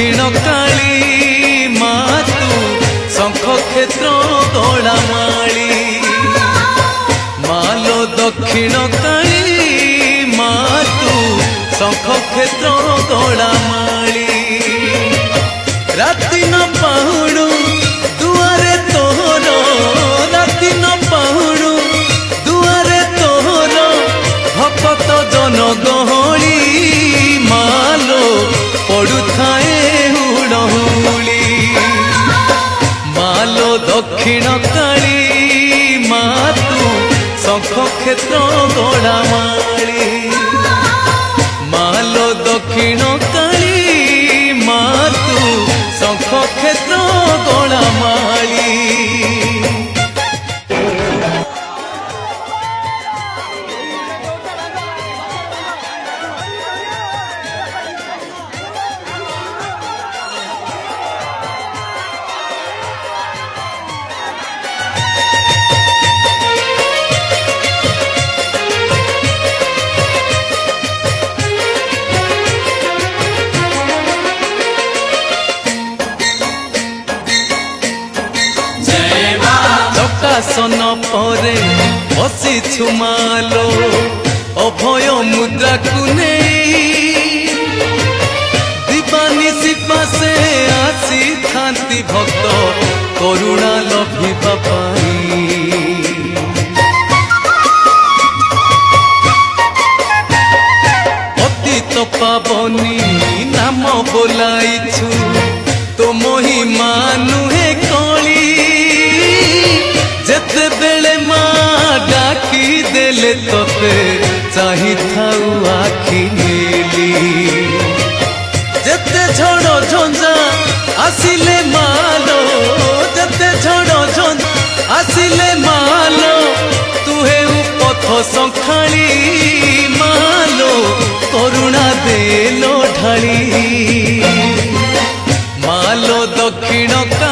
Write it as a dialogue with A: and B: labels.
A: दक्षिण काली मातु शंख क्षेत्र गलामाली मालो दक्षिण काली मातु शंख क्षेत्र गलामाली राति न पाहुणु दुआरे तोहर राति न पाहुणु दुआरे तोहर भक्त जन गहली मालो पड़ुथाए हुड़हुली मालो दक्षिण काली मातु शंख क्षेत्र गलामाली मालो दक्षिण काली मातु शंख क्षेत्र गलामाली सन परे बसी छुमालो अभय मुद्रा को नहीं दीवानिशी पासे आसी थांती भक्त करुणा लभिबा पाई पतित पावनी नाम बोलाइछु तो महिमा नुहे कली जेते बेले माँ डाकी देले तोते चाही थाऊ आखी नीली जेते झड़ झंझा आसिले मालो जेते झड़ झंझा आसिले मालो तुहे पथ संखाली मालो करुणा देलो ढाली मालो दक्षिण का